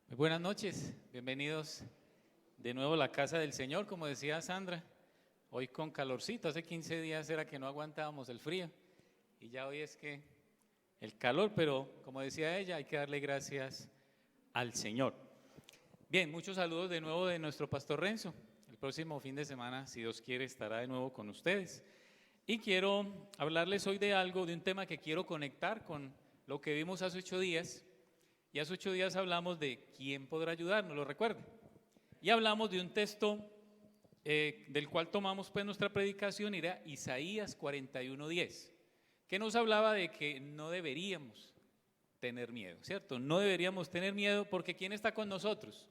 Muy buenas noches, bienvenidos de nuevo a la casa del Señor, como decía Sandra, hoy con calorcito, hace 15 días era que no aguantábamos el frío y ya hoy es que el calor, pero como decía ella, hay que darle gracias al Señor. Bien, muchos saludos de nuevo de nuestro pastor Renzo, el próximo fin de semana, si Dios quiere, estará de nuevo con ustedes. Y quiero hablarles hoy de algo, de un tema que quiero conectar con lo que vimos hace 8 días. Y hace 8 días hablamos de quién podrá ayudarnos, ¿lo recuerdan? Y hablamos de un texto del cual tomamos pues nuestra predicación, era Isaías 41:10, que nos hablaba de que no deberíamos tener miedo, ¿cierto? No deberíamos tener miedo porque ¿quién está con nosotros?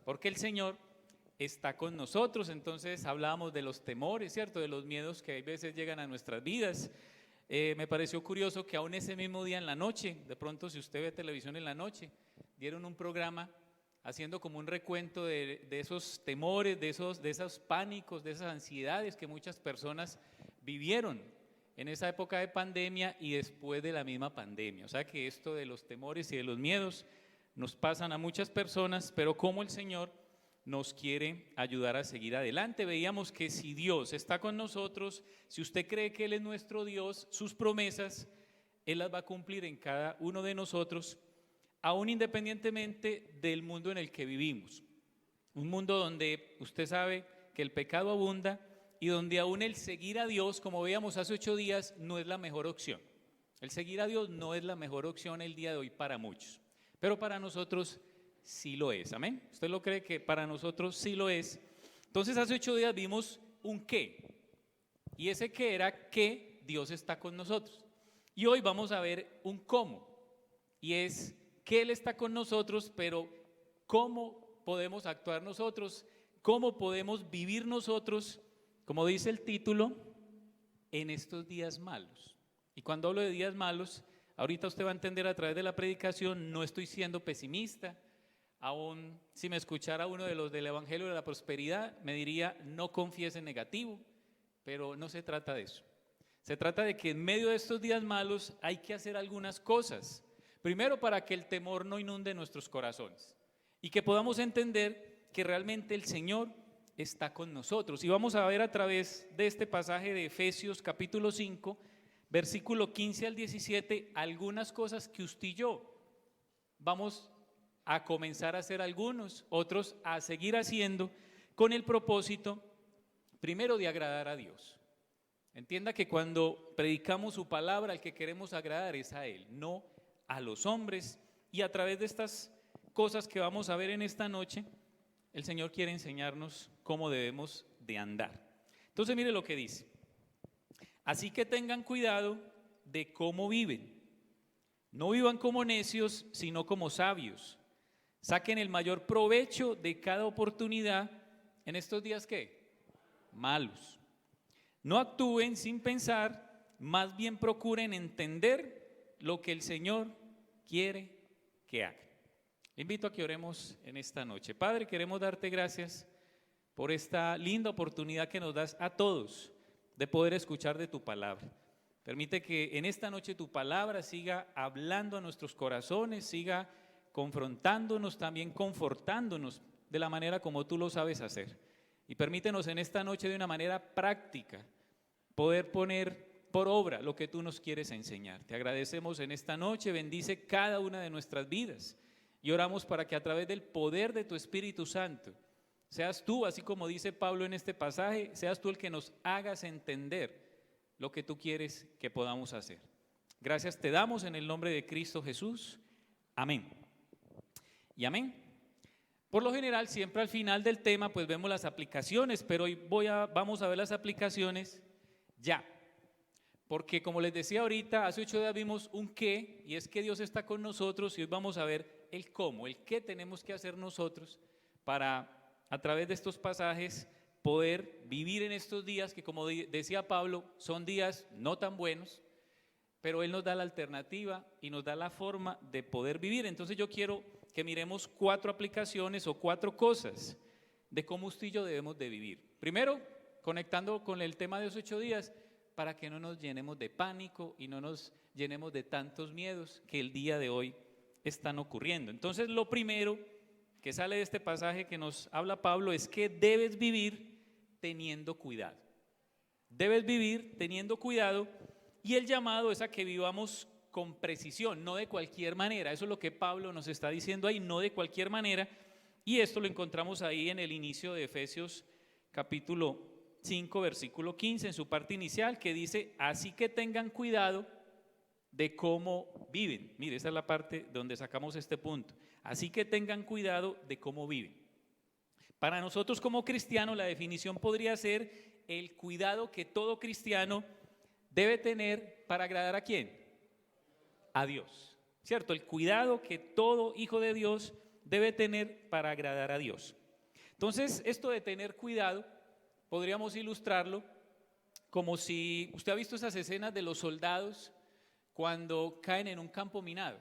Porque el Señor está con nosotros. Entonces hablábamos de los temores, ¿cierto? De los miedos que a veces llegan a nuestras vidas. Me pareció curioso que aún ese mismo día en la noche, de pronto si usted ve televisión en la noche, dieron un programa haciendo como un recuento de esos temores, de esos pánicos, de esas ansiedades que muchas personas vivieron en esa época de pandemia y después de la misma pandemia. O sea que esto de los temores y de los miedos nos pasan a muchas personas, pero como el Señor nos quiere ayudar a seguir adelante. Veíamos que si Dios está con nosotros, si usted cree que Él es nuestro Dios, sus promesas, Él las va a cumplir en cada uno de nosotros, aún independientemente del mundo en el que vivimos. Un mundo donde usted sabe que el pecado abunda y donde aún el seguir a Dios, como veíamos hace 8 días, no es la mejor opción. El seguir a Dios no es la mejor opción el día de hoy para muchos, pero para nosotros sí lo es, amén. ¿Usted lo cree que para nosotros sí lo es? Entonces hace 8 días vimos un qué, y ese qué era que Dios está con nosotros. Y hoy vamos a ver un cómo, y es que Él está con nosotros, pero cómo podemos actuar nosotros, cómo podemos vivir nosotros, como dice el título, en estos días malos. Y cuando hablo de días malos, ahorita usted va a entender a través de la predicación, no estoy siendo pesimista. Aún si me escuchara uno de los del Evangelio de la Prosperidad, me diría no confíes en negativo, pero no se trata de eso. Se trata de que en medio de estos días malos hay que hacer algunas cosas. Primero, para que el temor no inunde nuestros corazones y que podamos entender que realmente el Señor está con nosotros. Y vamos a ver a través de este pasaje de Efesios capítulo 5, versículo 15 al 17, algunas cosas que usted y yo vamos a comenzar a hacer algunos, otros a seguir haciendo, con el propósito, primero, de agradar a Dios. Entienda que cuando predicamos su palabra, al que queremos agradar es a Él, no a los hombres. Y a través de estas cosas que vamos a ver en esta noche, el Señor quiere enseñarnos cómo debemos de andar. Entonces mire lo que dice: así que tengan cuidado de cómo viven. No vivan como necios, sino como sabios. Saquen el mayor provecho de cada oportunidad en estos días, ¿qué? Malos. No actúen sin pensar, más bien procuren entender lo que el Señor quiere que hagan. Le invito a que oremos en esta noche. Padre, queremos darte gracias por esta linda oportunidad que nos das a todos de poder escuchar de tu palabra. Permite que en esta noche tu palabra siga hablando a nuestros corazones, siga confrontándonos, también confortándonos de la manera como tú lo sabes hacer. Y permítenos en esta noche de una manera práctica poder poner por obra lo que tú nos quieres enseñar. Te agradecemos en esta noche, bendice cada una de nuestras vidas y oramos para que a través del poder de tu Espíritu Santo seas tú, así como dice Pablo en este pasaje, seas tú el que nos hagas entender lo que tú quieres que podamos hacer. Gracias te damos en el nombre de Cristo Jesús. Amén. Y amén. Por lo general, siempre al final del tema, pues vemos las aplicaciones, pero hoy vamos a ver las aplicaciones ya. Porque como les decía ahorita, hace 8 días vimos un qué, y es que Dios está con nosotros, y hoy vamos a ver el cómo, el qué tenemos que hacer nosotros para, a través de estos pasajes, poder vivir en estos días que, como decía Pablo, son días no tan buenos, pero Él nos da la alternativa y nos da la forma de poder vivir. Entonces yo quiero que miremos 4 aplicaciones o 4 cosas de cómo usted y yo debemos de vivir. Primero, conectando con el tema de los 8 días, para que no nos llenemos de pánico y no nos llenemos de tantos miedos que el día de hoy están ocurriendo. Entonces, lo primero que sale de este pasaje que nos habla Pablo es que debes vivir teniendo cuidado. Debes vivir teniendo cuidado, y el llamado es a que vivamos con precisión, no de cualquier manera. Eso es lo que Pablo nos está diciendo ahí, no de cualquier manera, y esto lo encontramos ahí en el inicio de Efesios capítulo 5, versículo 15, en su parte inicial, que dice: así que tengan cuidado de cómo viven. Mire, esa es la parte donde sacamos este punto. Así que tengan cuidado de cómo viven. Para nosotros como cristianos, la definición podría ser el cuidado que todo cristiano debe tener para agradar ¿a quién? A Dios, ¿cierto? El cuidado que todo hijo de Dios debe tener para agradar a Dios. Entonces, esto de tener cuidado, podríamos ilustrarlo como si usted ha visto esas escenas de los soldados cuando caen en un campo minado.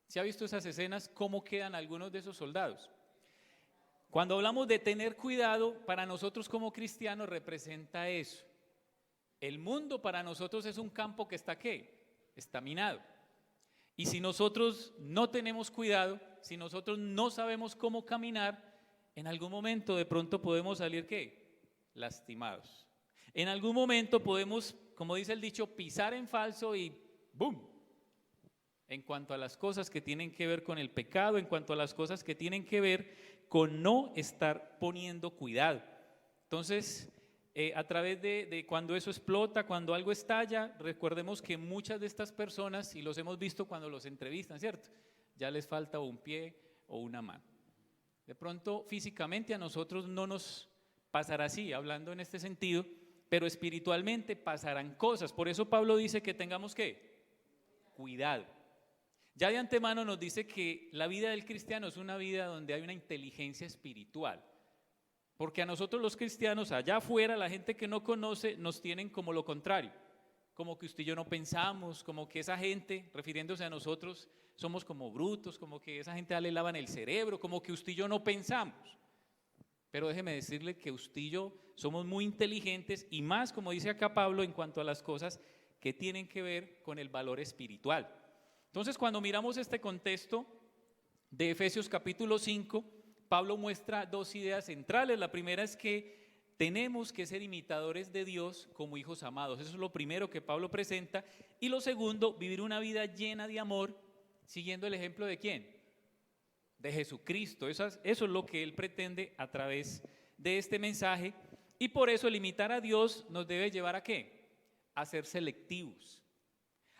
¿Se ha visto esas escenas? ¿Cómo quedan algunos de esos soldados? Cuando hablamos de tener cuidado, para nosotros como cristianos representa eso. El mundo para nosotros es un campo que está ¿qué? Está minado. Y si nosotros no tenemos cuidado, si nosotros no sabemos cómo caminar, en algún momento de pronto podemos salir ¿qué? Lastimados. En algún momento podemos, como dice el dicho, pisar en falso y ¡boom! En cuanto a las cosas que tienen que ver con el pecado, en cuanto a las cosas que tienen que ver con no estar poniendo cuidado. Entonces, a través de cuando eso explota, cuando algo estalla, recordemos que muchas de estas personas, y los hemos visto cuando los entrevistan, ¿cierto? Ya les falta un pie o una mano. De pronto, físicamente a nosotros no nos pasará así, hablando en este sentido, pero espiritualmente pasarán cosas. Por eso Pablo dice que tengamos ¿qué? Cuidado. Ya de antemano nos dice que la vida del cristiano es una vida donde hay una inteligencia espiritual. Porque a nosotros los cristianos, allá afuera, la gente que no conoce, nos tienen como lo contrario. Como que usted y yo no pensamos, como que esa gente, refiriéndose a nosotros, somos como brutos, como que esa gente le lavan el cerebro, como que usted y yo no pensamos. Pero déjeme decirle que usted y yo somos muy inteligentes, y más, como dice acá Pablo, en cuanto a las cosas que tienen que ver con el valor espiritual. Entonces, cuando miramos este contexto de Efesios capítulo 5, Pablo muestra dos ideas centrales. La primera es que tenemos que ser imitadores de Dios como hijos amados. Eso es lo primero que Pablo presenta. Y lo segundo, vivir una vida llena de amor, siguiendo el ejemplo ¿de quién? De Jesucristo. Eso es lo que él pretende a través de este mensaje. Y por eso el imitar a Dios nos debe llevar ¿a qué? A ser selectivos,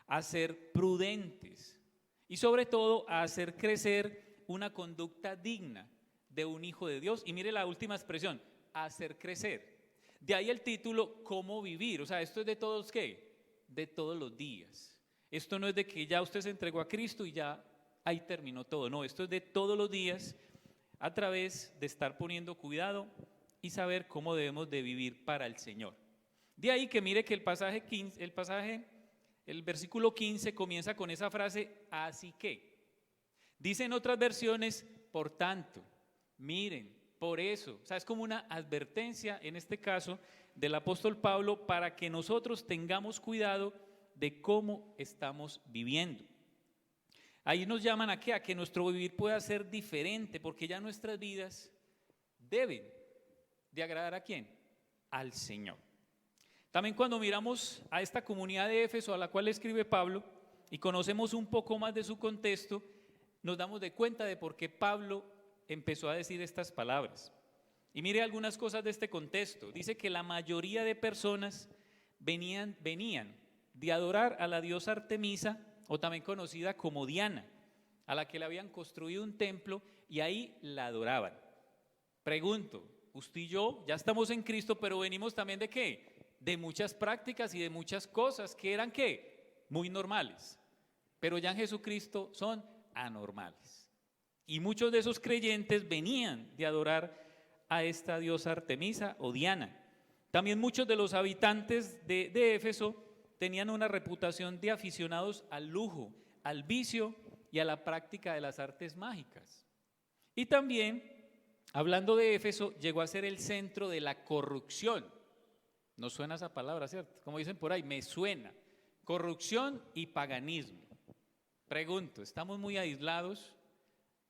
a ser prudentes y sobre todo a hacer crecer una conducta digna de un hijo de Dios. Y mire la última expresión, hacer crecer. De ahí el título, ¿cómo vivir? O sea, esto es de todos ¿qué? De todos los días. Esto no es de que ya usted se entregó a Cristo y ya ahí terminó todo. No, esto es de todos los días a través de estar poniendo cuidado y saber cómo debemos de vivir para el Señor. De ahí que mire que el versículo 15 comienza con esa frase, así que. Dice en otras versiones, por tanto, miren, por eso. O sea, es como una advertencia, en este caso, del apóstol Pablo para que nosotros tengamos cuidado de cómo estamos viviendo. Ahí nos llaman a qué? A que nuestro vivir pueda ser diferente, porque ya nuestras vidas deben de agradar ¿a quién? Al Señor. También cuando miramos a esta comunidad de Éfeso a la cual escribe Pablo y conocemos un poco más de su contexto, nos damos de cuenta de por qué Pablo empezó a decir estas palabras. Y mire algunas cosas de este contexto. Dice que la mayoría de personas venían de adorar a la diosa Artemisa, o también conocida como Diana, a la que le habían construido un templo y ahí la adoraban. Pregunto, usted y yo ya estamos en Cristo, pero venimos también ¿de qué? De muchas prácticas y de muchas cosas que eran ¿qué? Muy normales, pero ya en Jesucristo son anormales. Y muchos de esos creyentes venían de adorar a esta diosa Artemisa o Diana. También muchos de los habitantes de Éfeso tenían una reputación de aficionados al lujo, al vicio y a la práctica de las artes mágicas. Y también, hablando de Éfeso, llegó a ser el centro de la corrupción. ¿No suena esa palabra, cierto? Como dicen por ahí, me suena. Corrupción y paganismo. Pregunto, ¿estamos muy aislados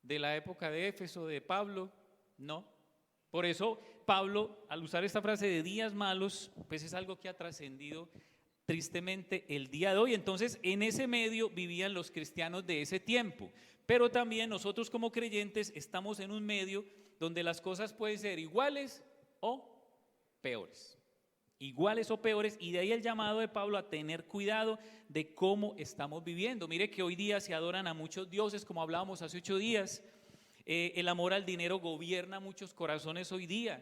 de la época de Éfeso, de Pablo? No. Por eso Pablo, al usar esta frase de días malos, pues es algo que ha trascendido tristemente el día de hoy. Entonces, en ese medio vivían los cristianos de ese tiempo, pero también nosotros como creyentes estamos en un medio donde las cosas pueden ser iguales o peores. Iguales o peores, y de ahí el llamado de Pablo a tener cuidado de cómo estamos viviendo. Mire que hoy día se adoran a muchos dioses, como hablábamos hace 8 días. El amor al dinero gobierna muchos corazones hoy día.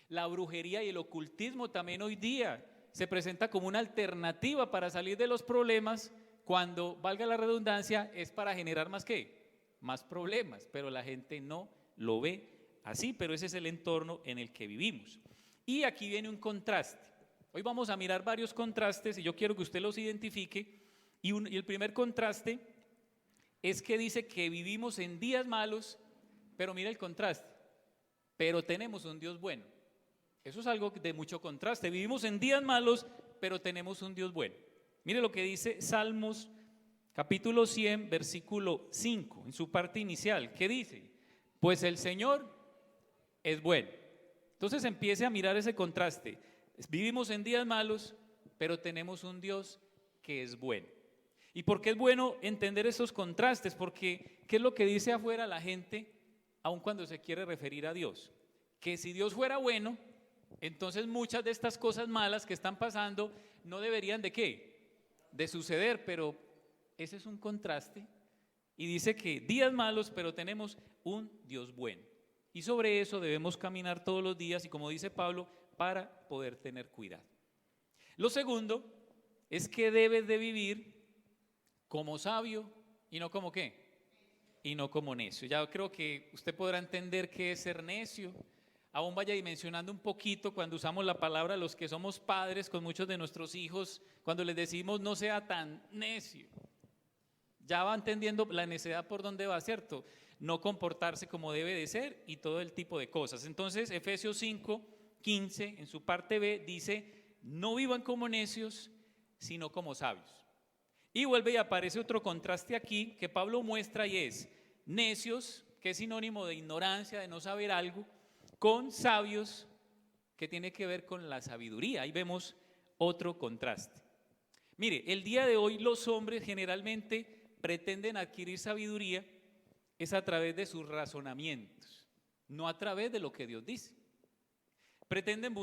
La brujería y el ocultismo también hoy día se presenta como una alternativa para salir de los problemas, cuando, valga la redundancia, es para generar más ¿qué? Más problemas, pero la gente no lo ve así, pero ese es el entorno en el que vivimos. Y aquí viene un contraste. Hoy vamos a mirar varios contrastes y yo quiero que usted los identifique. Y el primer contraste es que dice que vivimos en días malos, pero mira el contraste, pero tenemos un Dios bueno. Eso es algo de mucho contraste. Vivimos en días malos, pero tenemos un Dios bueno. Mire lo que dice Salmos capítulo 100, versículo 5, en su parte inicial. ¿Qué dice? Pues el Señor es bueno. Entonces empiece a mirar ese contraste. Vivimos en días malos, pero tenemos un Dios que es bueno. ¿Y por qué es bueno entender esos contrastes? Porque ¿qué es lo que dice afuera la gente, aun cuando se quiere referir a Dios? Que si Dios fuera bueno, entonces muchas de estas cosas malas que están pasando no deberían ¿de qué? De suceder, pero ese es un contraste. Y dice que días malos, pero tenemos un Dios bueno. Y sobre eso debemos caminar todos los días y, como dice Pablo, para poder tener cuidado. Lo segundo es que debes de vivir como sabio y no como ¿qué? Y no como necio. Ya creo que usted podrá entender qué es ser necio. Aún vaya dimensionando un poquito cuando usamos la palabra los que somos padres con muchos de nuestros hijos, cuando les decimos no sea tan necio. Ya va entendiendo la necedad por dónde va, ¿cierto? No comportarse como debe de ser y todo el tipo de cosas. Entonces, Efesios 5:15, en su parte B, dice, no vivan como necios, sino como sabios. Y vuelve y aparece otro contraste aquí que Pablo muestra y es necios, que es sinónimo de ignorancia, de no saber algo, con sabios, que tiene que ver con la sabiduría. Ahí vemos otro contraste. Mire, el día de hoy los hombres generalmente pretenden adquirir sabiduría es a través de sus razonamientos, no a través de lo que Dios dice. Pretenden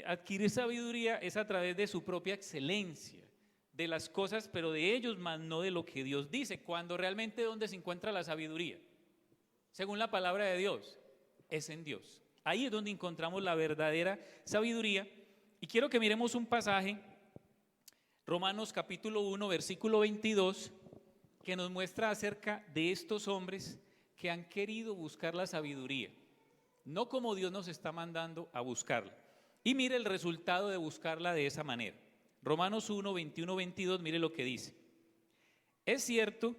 adquirir sabiduría es a través de su propia excelencia, de las cosas, pero de ellos más no de lo que Dios dice, cuando realmente ¿dónde se encuentra la sabiduría? Según la palabra de Dios, es en Dios. Ahí es donde encontramos la verdadera sabiduría. Y quiero que miremos un pasaje, Romanos capítulo 1, versículo 22, que nos muestra acerca de estos hombres que han querido buscar la sabiduría, no como Dios nos está mandando a buscarla. Y mire el resultado de buscarla de esa manera. Romanos 1, 21, 22, mire lo que dice. Es cierto,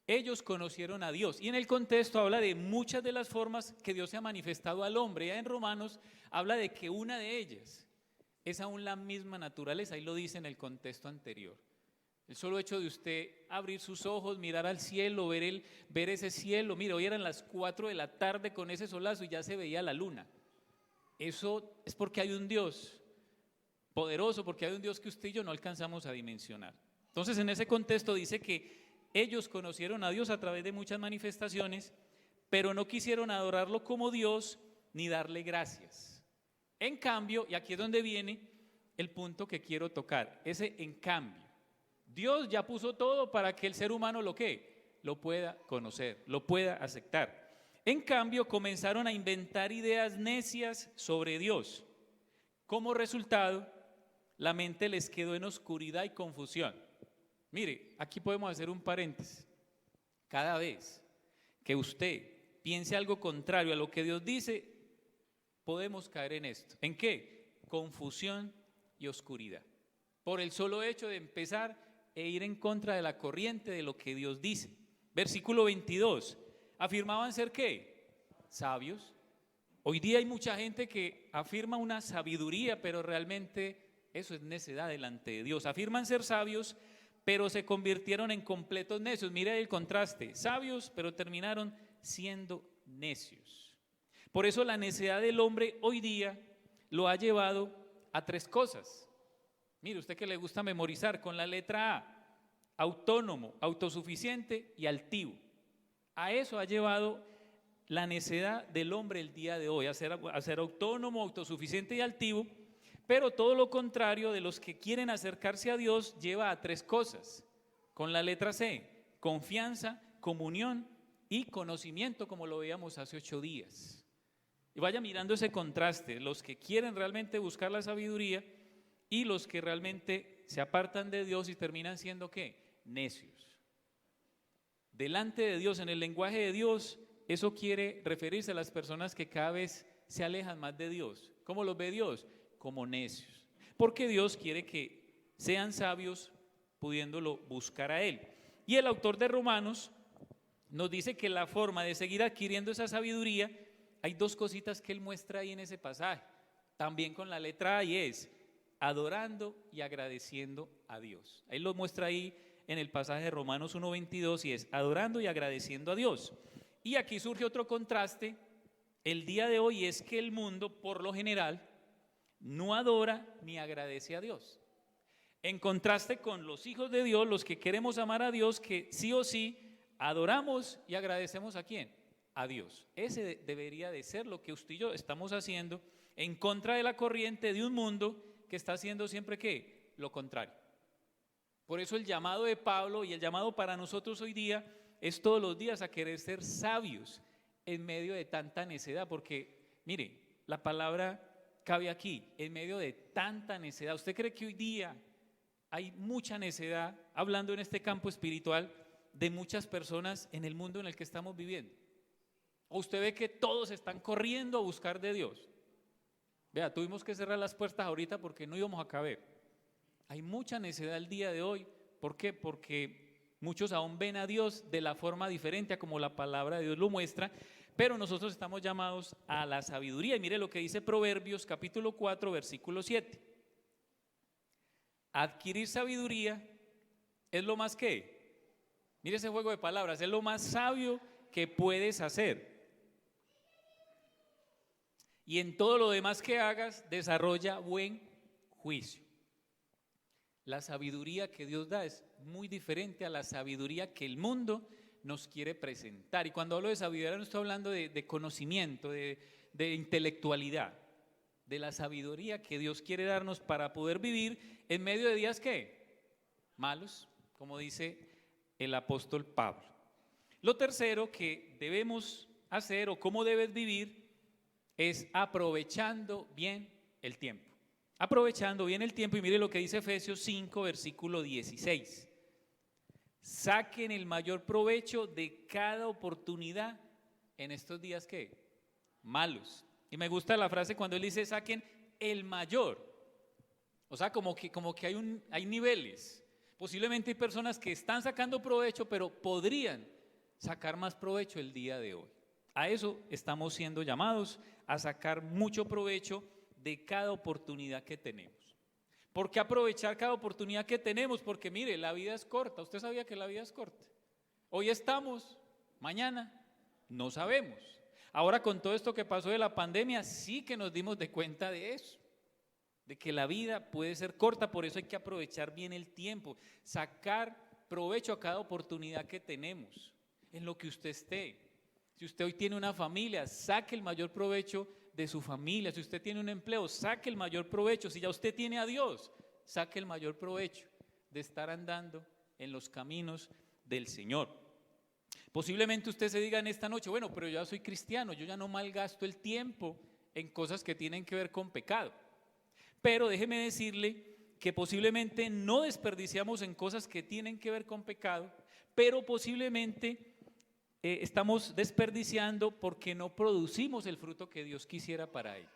ellos conocieron a Dios. Y en el contexto habla de muchas de las formas que Dios se ha manifestado al hombre. Ya en Romanos habla de que una de ellas es aún la misma naturaleza. Ahí lo dice en el contexto anterior. El solo hecho de usted abrir sus ojos, mirar al cielo, ver ese cielo. Mire, hoy eran las 4 de la tarde con ese solazo y ya se veía la luna. Eso es porque hay un Dios poderoso, porque hay un Dios que usted y yo no alcanzamos a dimensionar. Entonces, en ese contexto dice que ellos conocieron a Dios a través de muchas manifestaciones, pero no quisieron adorarlo como Dios ni darle gracias. En cambio, y aquí es donde viene el punto que quiero tocar, ese en cambio. Dios ya puso todo para que el ser humano lo pueda conocer, lo pueda aceptar. En cambio, comenzaron a inventar ideas necias sobre Dios. Como resultado, la mente les quedó en oscuridad y confusión. Mire, aquí podemos hacer un paréntesis. Cada vez que usted piense algo contrario a lo que Dios dice, podemos caer en esto. ¿En qué? Confusión y oscuridad. Por el solo hecho de empezar e ir en contra de la corriente de lo que Dios dice. Versículo 22. ¿Afirmaban ser qué? Sabios. Hoy día hay mucha gente que afirma una sabiduría, pero realmente eso es necedad delante de Dios. Afirman ser sabios, pero se convirtieron en completos necios. Mire el contraste, sabios, pero terminaron siendo necios. Por eso la necedad del hombre hoy día lo ha llevado a tres cosas. Mire, usted que le gusta memorizar, con la letra A: autónomo, autosuficiente y altivo. A eso ha llevado la necedad del hombre el día de hoy, a ser autónomo, autosuficiente y altivo. Pero todo lo contrario de los que quieren acercarse a Dios lleva a tres cosas. Con la letra C: confianza, comunión y conocimiento, como lo veíamos hace 8 días. Y vaya mirando ese contraste, los que quieren realmente buscar la sabiduría y los que realmente se apartan de Dios y terminan siendo ¿qué? Necios. Delante de Dios, en el lenguaje de Dios, eso quiere referirse a las personas que cada vez se alejan más de Dios. ¿Cómo los ve Dios? Como necios. Porque Dios quiere que sean sabios pudiéndolo buscar a Él. Y el autor de Romanos nos dice que la forma de seguir adquiriendo esa sabiduría, hay dos cositas que él muestra ahí en ese pasaje, también con la letra A, y es adorando y agradeciendo a Dios. Él lo muestra ahí en el pasaje de Romanos 1:22 y es adorando y agradeciendo a Dios. Y aquí surge otro contraste el día de hoy, es que el mundo por lo general no adora ni agradece a Dios. En contraste con los hijos de Dios, los que queremos amar a Dios, que sí o sí adoramos y agradecemos ¿a quién? A Dios. Ese debería de ser lo que usted y yo estamos haciendo en contra de la corriente de un mundo que está haciendo siempre ¿qué? Lo contrario. Por eso el llamado de Pablo y el llamado para nosotros hoy día es todos los días a querer ser sabios en medio de tanta necedad, porque mire, la palabra cabe aquí, en medio de tanta necedad. ¿Usted cree que hoy día hay mucha necedad, hablando en este campo espiritual, de muchas personas en el mundo en el que estamos viviendo? ¿O usted ve que todos están corriendo a buscar de Dios? Vea, tuvimos que cerrar las puertas ahorita porque no íbamos a caber. Hay mucha necedad el día de hoy. ¿Por qué? Porque muchos aún ven a Dios de la forma diferente a como la palabra de Dios lo muestra, pero nosotros estamos llamados a la sabiduría. Y mire lo que dice Proverbios capítulo 4, versículo 7. Adquirir sabiduría es lo más que, mire ese juego de palabras, es lo más sabio que puedes hacer. Y en todo lo demás que hagas, desarrolla buen juicio. La sabiduría que Dios da es muy diferente a la sabiduría que el mundo nos quiere presentar. Y cuando hablo de sabiduría no estoy hablando de conocimiento, de intelectualidad, de la sabiduría que Dios quiere darnos para poder vivir en medio de días ¿qué? Malos, como dice el apóstol Pablo. Lo tercero que debemos hacer o cómo debes vivir es aprovechando bien el tiempo. Aprovechando bien el tiempo, y mire lo que dice Efesios 5, versículo 16. Saquen el mayor provecho de cada oportunidad en estos días ¿qué? Malos. Y me gusta la frase cuando él dice saquen el mayor. O sea, como que hay niveles. Posiblemente hay personas que están sacando provecho, pero podrían sacar más provecho el día de hoy. A eso estamos siendo llamados, a sacar mucho provecho de cada oportunidad que tenemos. ¿Por qué aprovechar cada oportunidad que tenemos? Porque mire, la vida es corta. ¿Usted sabía que la vida es corta? Hoy estamos, mañana no sabemos. Ahora con todo esto que pasó de la pandemia, sí que nos dimos de cuenta de eso, de que la vida puede ser corta, por eso hay que aprovechar bien el tiempo, sacar provecho a cada oportunidad que tenemos, en lo que usted esté. Si usted hoy tiene una familia, saque el mayor provecho de su familia. Si usted tiene un empleo, saque el mayor provecho. Si ya usted tiene a Dios, saque el mayor provecho de estar andando en los caminos del Señor. Posiblemente usted se diga en esta noche, bueno, pero yo ya soy cristiano, yo ya no malgasto el tiempo en cosas que tienen que ver con pecado. Pero déjeme decirle que posiblemente no desperdiciamos en cosas que tienen que ver con pecado, pero posiblemente estamos desperdiciando porque no producimos el fruto que Dios quisiera para él.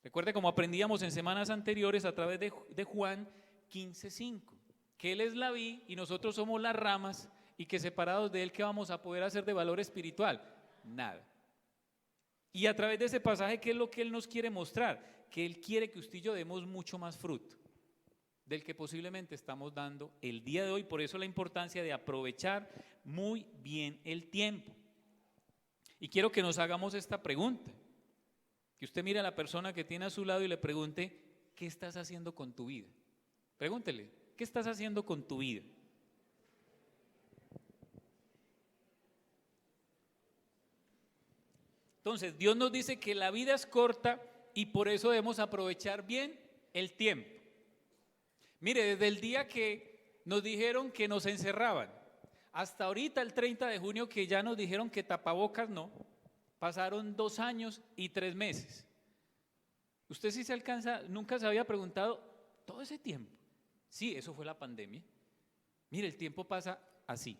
Recuerde como aprendíamos en semanas anteriores a través de Juan 15:5, que Él es la vid y nosotros somos las ramas, y que separados de Él, ¿qué vamos a poder hacer de valor espiritual? Nada. Y a través de ese pasaje, ¿qué es lo que Él nos quiere mostrar? Que Él quiere que usted y yo demos mucho más fruto. del que posiblemente estamos dando el día de hoy. Por eso la importancia de aprovechar muy bien el tiempo. Y quiero que nos hagamos esta pregunta, que usted mire a la persona que tiene a su lado y le pregunte, ¿qué estás haciendo con tu vida? Pregúntele, ¿qué estás haciendo con tu vida? Entonces, Dios nos dice que la vida es corta y por eso debemos aprovechar bien el tiempo. Mire, desde el día que nos dijeron que nos encerraban, hasta ahorita el 30 de junio que ya nos dijeron que tapabocas no, pasaron 2 años y 3 meses. Usted sí se alcanza, nunca se había preguntado todo ese tiempo. Sí, eso fue la pandemia. Mire, el tiempo pasa así.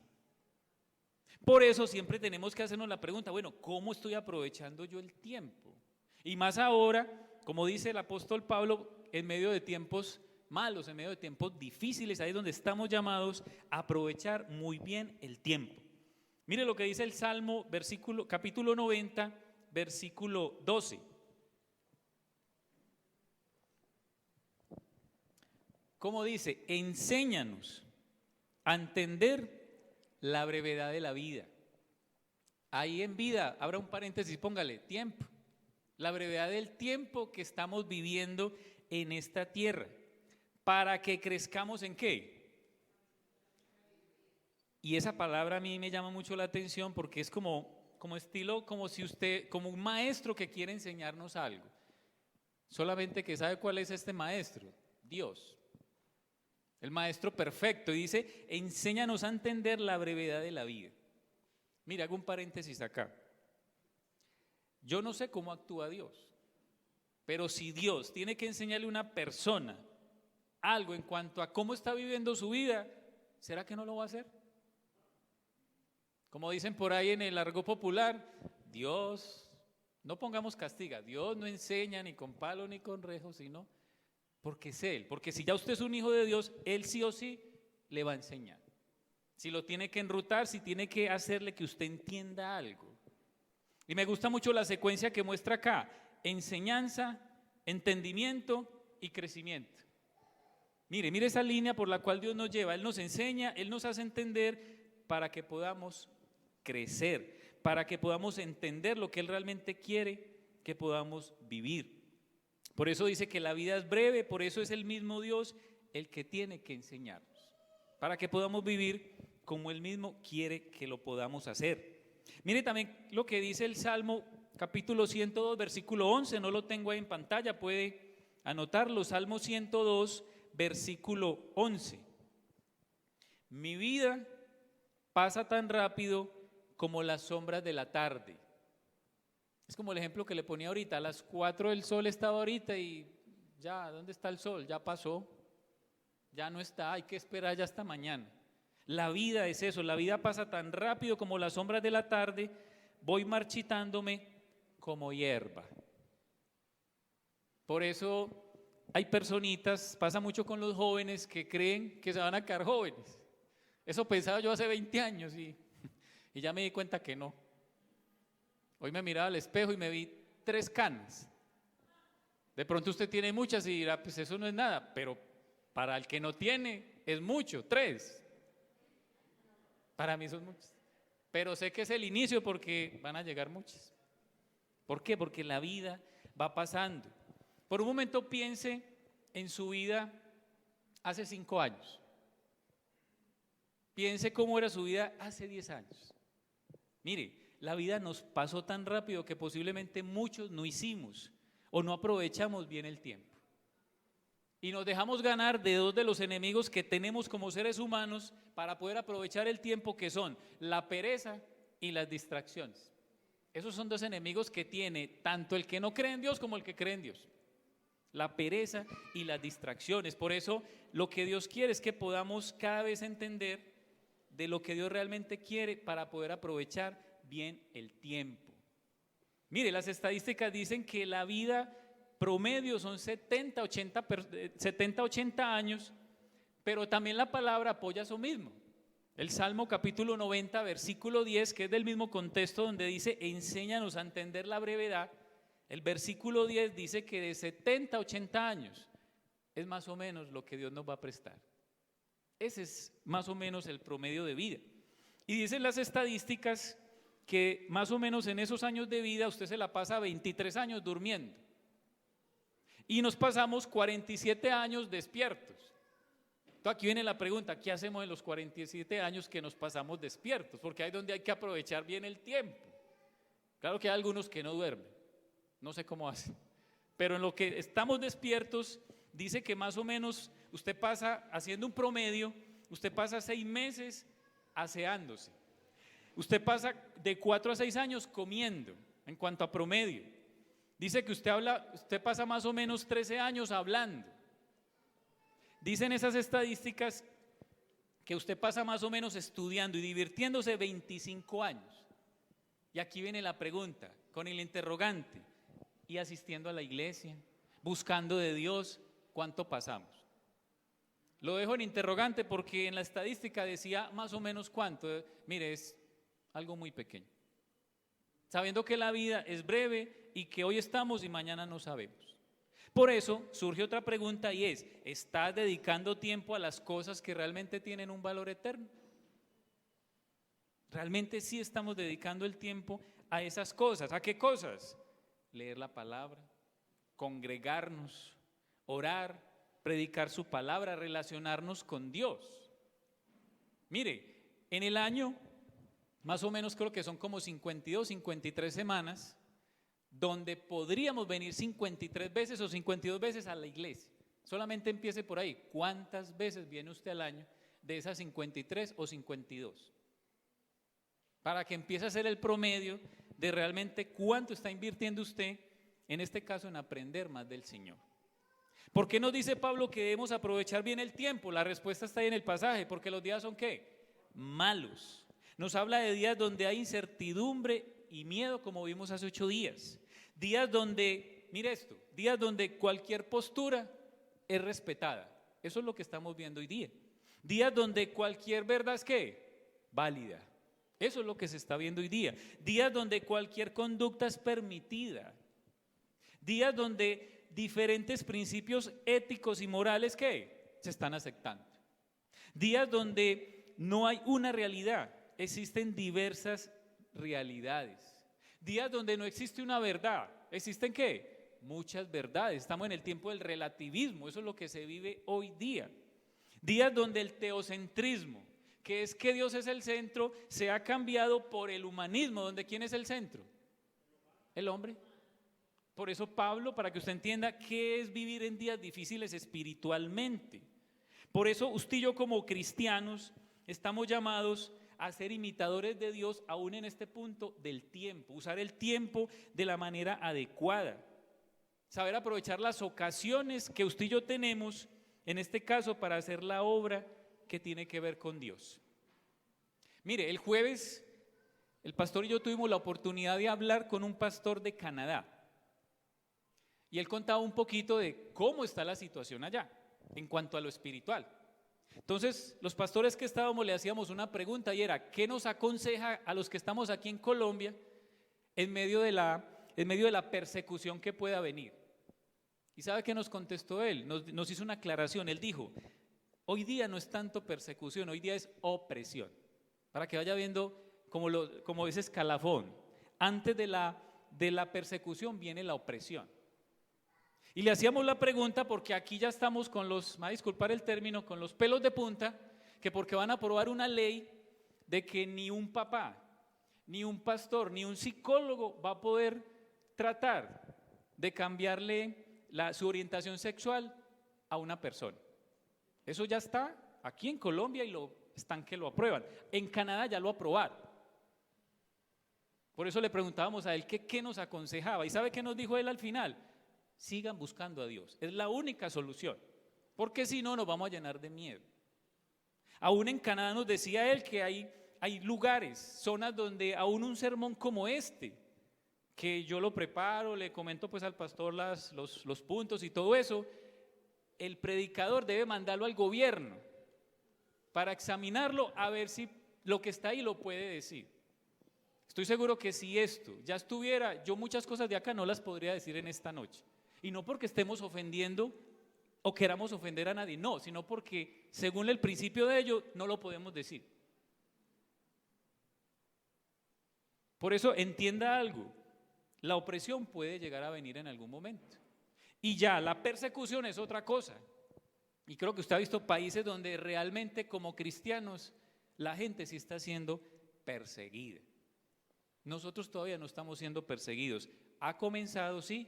Por eso siempre tenemos que hacernos la pregunta, bueno, ¿cómo estoy aprovechando yo el tiempo? Y más ahora, como dice el apóstol Pablo, en medio de tiempos malos, en medio de tiempos difíciles, ahí es donde estamos llamados a aprovechar muy bien el tiempo. Mire lo que dice el Salmo, capítulo 90, versículo 12. ¿Cómo dice? Enséñanos a entender la brevedad de la vida. Ahí en vida, abra un paréntesis, póngale tiempo. La brevedad del tiempo que estamos viviendo en esta tierra. Para que crezcamos ¿en qué? Y esa palabra a mí me llama mucho la atención porque es como estilo, como si usted, como un maestro que quiere enseñarnos algo. Solamente que sabe cuál es este maestro, Dios. El maestro perfecto, y dice, enséñanos a entender la brevedad de la vida. Mira, hago un paréntesis acá. Yo no sé cómo actúa Dios, pero si Dios tiene que enseñarle a una persona algo en cuanto a cómo está viviendo su vida, ¿será que no lo va a hacer? Como dicen por ahí en el argot popular, Dios, no pongamos castiga, Dios no enseña ni con palo ni con rejo, sino porque es Él, porque si ya usted es un hijo de Dios, Él sí o sí le va a enseñar. Si lo tiene que enrutar, si tiene que hacerle que usted entienda algo. Y me gusta mucho la secuencia que muestra acá, enseñanza, entendimiento y crecimiento. Mire esa línea por la cual Dios nos lleva, Él nos enseña, Él nos hace entender para que podamos crecer, para que podamos entender lo que Él realmente quiere que podamos vivir. Por eso dice que la vida es breve, por eso es el mismo Dios el que tiene que enseñarnos, para que podamos vivir como Él mismo quiere que lo podamos hacer. Mire también lo que dice el Salmo capítulo 102, versículo 11, no lo tengo ahí en pantalla, puede anotarlo, Salmo 102, versículo 11. Mi vida pasa tan rápido como las sombras de la tarde. Es como el ejemplo que le ponía ahorita, a las 4 el sol estaba ahorita y ya, ¿dónde está el sol? Ya pasó, ya no está, hay que esperar ya hasta mañana. La vida es eso, la vida pasa tan rápido como las sombras de la tarde, voy marchitándome como hierba. Por eso hay personitas, pasa mucho con los jóvenes que creen que se van a quedar jóvenes. Eso pensaba yo hace 20 años y ya me di cuenta que no. Hoy me miraba al espejo y me vi 3 canas. De pronto usted tiene muchas y dirá, pues eso no es nada, pero para el que no tiene es mucho, 3. Para mí son muchas. Pero sé que es el inicio porque van a llegar muchas. ¿Por qué? Porque la vida va pasando. Por un momento piense en su vida hace 5 años. Piense cómo era su vida hace 10 años. Mire, la vida nos pasó tan rápido que posiblemente muchos no hicimos o no aprovechamos bien el tiempo. Y nos dejamos ganar de 2 de los enemigos que tenemos como seres humanos para poder aprovechar el tiempo, que son la pereza y las distracciones. Esos son 2 enemigos que tiene tanto el que no cree en Dios como el que cree en Dios. La pereza y las distracciones. Por eso lo que Dios quiere es que podamos cada vez entender de lo que Dios realmente quiere para poder aprovechar bien el tiempo. Mire, las estadísticas dicen que la vida promedio son 70, 80 años, pero también la palabra apoya eso mismo. El Salmo capítulo 90, versículo 10, que es del mismo contexto donde dice, enséñanos a entender la brevedad, el versículo 10 dice que de 70 a 80 años es más o menos lo que Dios nos va a prestar. Ese es más o menos el promedio de vida. Y dicen las estadísticas que más o menos en esos años de vida usted se la pasa 23 años durmiendo. Y nos pasamos 47 años despiertos. Entonces aquí viene la pregunta, ¿qué hacemos en los 47 años que nos pasamos despiertos? Porque ahí es donde hay que aprovechar bien el tiempo. Claro que hay algunos que no duermen, no sé cómo hacen. Pero en lo que estamos despiertos, dice que más o menos usted pasa, haciendo un promedio, usted pasa 6 meses aseándose. Usted pasa de 4 a 6 años comiendo, en cuanto a promedio. Dice que usted pasa más o menos 13 años hablando. Dicen esas estadísticas que usted pasa más o menos estudiando y divirtiéndose 25 años. Y aquí viene la pregunta, con el interrogante, y asistiendo a la iglesia, buscando de Dios, ¿cuánto pasamos? Lo dejo en interrogante porque en la estadística decía más o menos cuánto. Mire, es algo muy pequeño. Sabiendo que la vida es breve y que hoy estamos y mañana no sabemos. Por eso surge otra pregunta y es, ¿estás dedicando tiempo a las cosas que realmente tienen un valor eterno? ¿Realmente sí estamos dedicando el tiempo a esas cosas? ¿A qué cosas? Leer la palabra, congregarnos, orar, predicar su palabra, relacionarnos con Dios. Mire, en el año, más o menos creo que son como 52, 53 semanas, donde podríamos venir 53 veces o 52 veces a la iglesia. Solamente empiece por ahí. ¿Cuántas veces viene usted al año de esas 53 o 52? Para que empiece a ser el promedio de realmente cuánto está invirtiendo usted, en este caso en aprender más del Señor. ¿Por qué nos dice Pablo que debemos aprovechar bien el tiempo? La respuesta está ahí en el pasaje, porque los días son ¿qué? Malos. Nos habla de días donde hay incertidumbre y miedo, como vimos hace 8 días. Días donde, mire esto, días donde cualquier postura es respetada. Eso es lo que estamos viendo hoy día. Días donde cualquier verdad es ¿qué? Válida. Eso es lo que se está viendo hoy día. Días donde cualquier conducta es permitida. Días donde diferentes principios éticos y morales ¿qué? Se están aceptando. Días donde no hay una realidad, existen diversas realidades. Días donde no existe una verdad, ¿existen qué? Muchas verdades. Estamos en el tiempo del relativismo, eso es lo que se vive hoy día. Días donde el teocentrismo, que es que Dios es el centro, se ha cambiado por el humanismo, donde ¿quién es el centro? El hombre. Por eso Pablo, para que usted entienda qué es vivir en días difíciles espiritualmente. Por eso usted y yo como cristianos estamos llamados a ser imitadores de Dios aún en este punto del tiempo, usar el tiempo de la manera adecuada, saber aprovechar las ocasiones que usted y yo tenemos, en este caso para hacer la obra que tiene que ver con Dios. Mire, el jueves el pastor y yo tuvimos la oportunidad de hablar con un pastor de Canadá y él contaba un poquito de cómo está la situación allá en cuanto a lo espiritual. Entonces, los pastores que estábamos le hacíamos una pregunta y era, ¿qué nos aconseja a los que estamos aquí en Colombia en medio de la persecución que pueda venir? ¿Y sabe qué nos contestó él? Nos hizo una aclaración, él dijo, hoy día no es tanto persecución, hoy día es opresión. Para que vaya viendo como ese escalafón. Antes de la persecución viene la opresión. Y le hacíamos la pregunta porque aquí ya estamos con me va a disculpar el término, con los pelos de punta, que porque van a aprobar una ley de que ni un papá, ni un pastor, ni un psicólogo va a poder tratar de cambiarle su orientación sexual a una persona. Eso ya está aquí en Colombia y están que lo aprueban. En Canadá ya lo aprobaron. Por eso le preguntábamos a él qué nos aconsejaba. ¿Y sabe qué nos dijo él al final? Sigan buscando a Dios, es la única solución, porque si no nos vamos a llenar de miedo. Aún en Canadá nos decía él que hay lugares, zonas donde aún un sermón como este, que yo lo preparo, le comento pues al pastor los puntos y todo eso, el predicador debe mandarlo al gobierno para examinarlo a ver si lo que está ahí lo puede decir. Estoy seguro que si esto ya estuviera, yo muchas cosas de acá no las podría decir en esta noche. Y no porque estemos ofendiendo o queramos ofender a nadie, no, sino porque según el principio de ello no lo podemos decir. Por eso entienda algo, la opresión puede llegar a venir en algún momento y ya la persecución es otra cosa. Y creo que usted ha visto países donde realmente como cristianos la gente sí está siendo perseguida. Nosotros todavía no estamos siendo perseguidos. Ha comenzado, sí,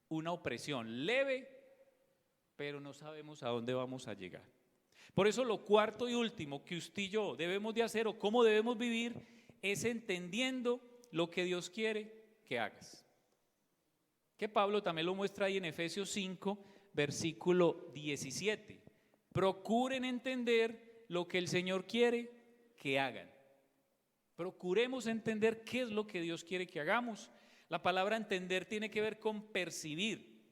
una opresión leve, pero no sabemos a dónde vamos a llegar. Por eso lo cuarto y último que usted y yo debemos de hacer o cómo debemos vivir es entendiendo lo que Dios quiere que hagas. Que Pablo también lo muestra ahí en Efesios 5, versículo 17. Procuren entender lo que el Señor quiere que hagan. Procuremos entender qué es lo que Dios quiere que hagamos. La palabra entender tiene que ver con percibir,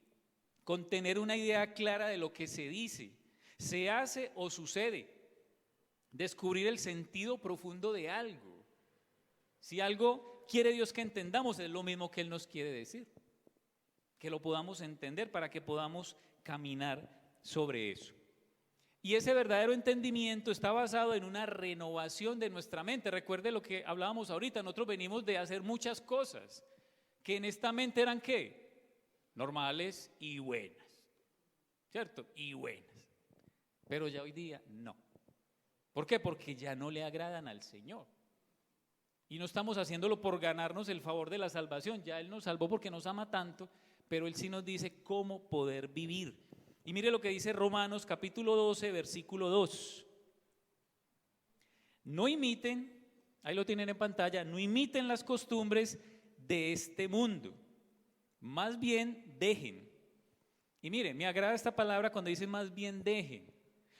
con tener una idea clara de lo que se dice, se hace o sucede, descubrir el sentido profundo de algo. Si algo quiere Dios que entendamos, es lo mismo que Él nos quiere decir, que lo podamos entender para que podamos caminar sobre eso. Y ese verdadero entendimiento está basado en una renovación de nuestra mente. Recuerde lo que hablábamos ahorita, nosotros venimos de hacer muchas cosas que en esta mente eran ¿qué? Normales y buenas, ¿cierto? Y buenas. Pero ya hoy día no. ¿Por qué? Porque ya no le agradan al Señor. Y no estamos haciéndolo por ganarnos el favor de la salvación. Ya Él nos salvó porque nos ama tanto, pero Él sí nos dice cómo poder vivir. Y mire lo que dice Romanos capítulo 12, versículo 2. No imiten, ahí lo tienen en pantalla, no imiten las costumbres de este mundo, más bien dejen. Y mire, me agrada esta palabra cuando dice más bien dejen,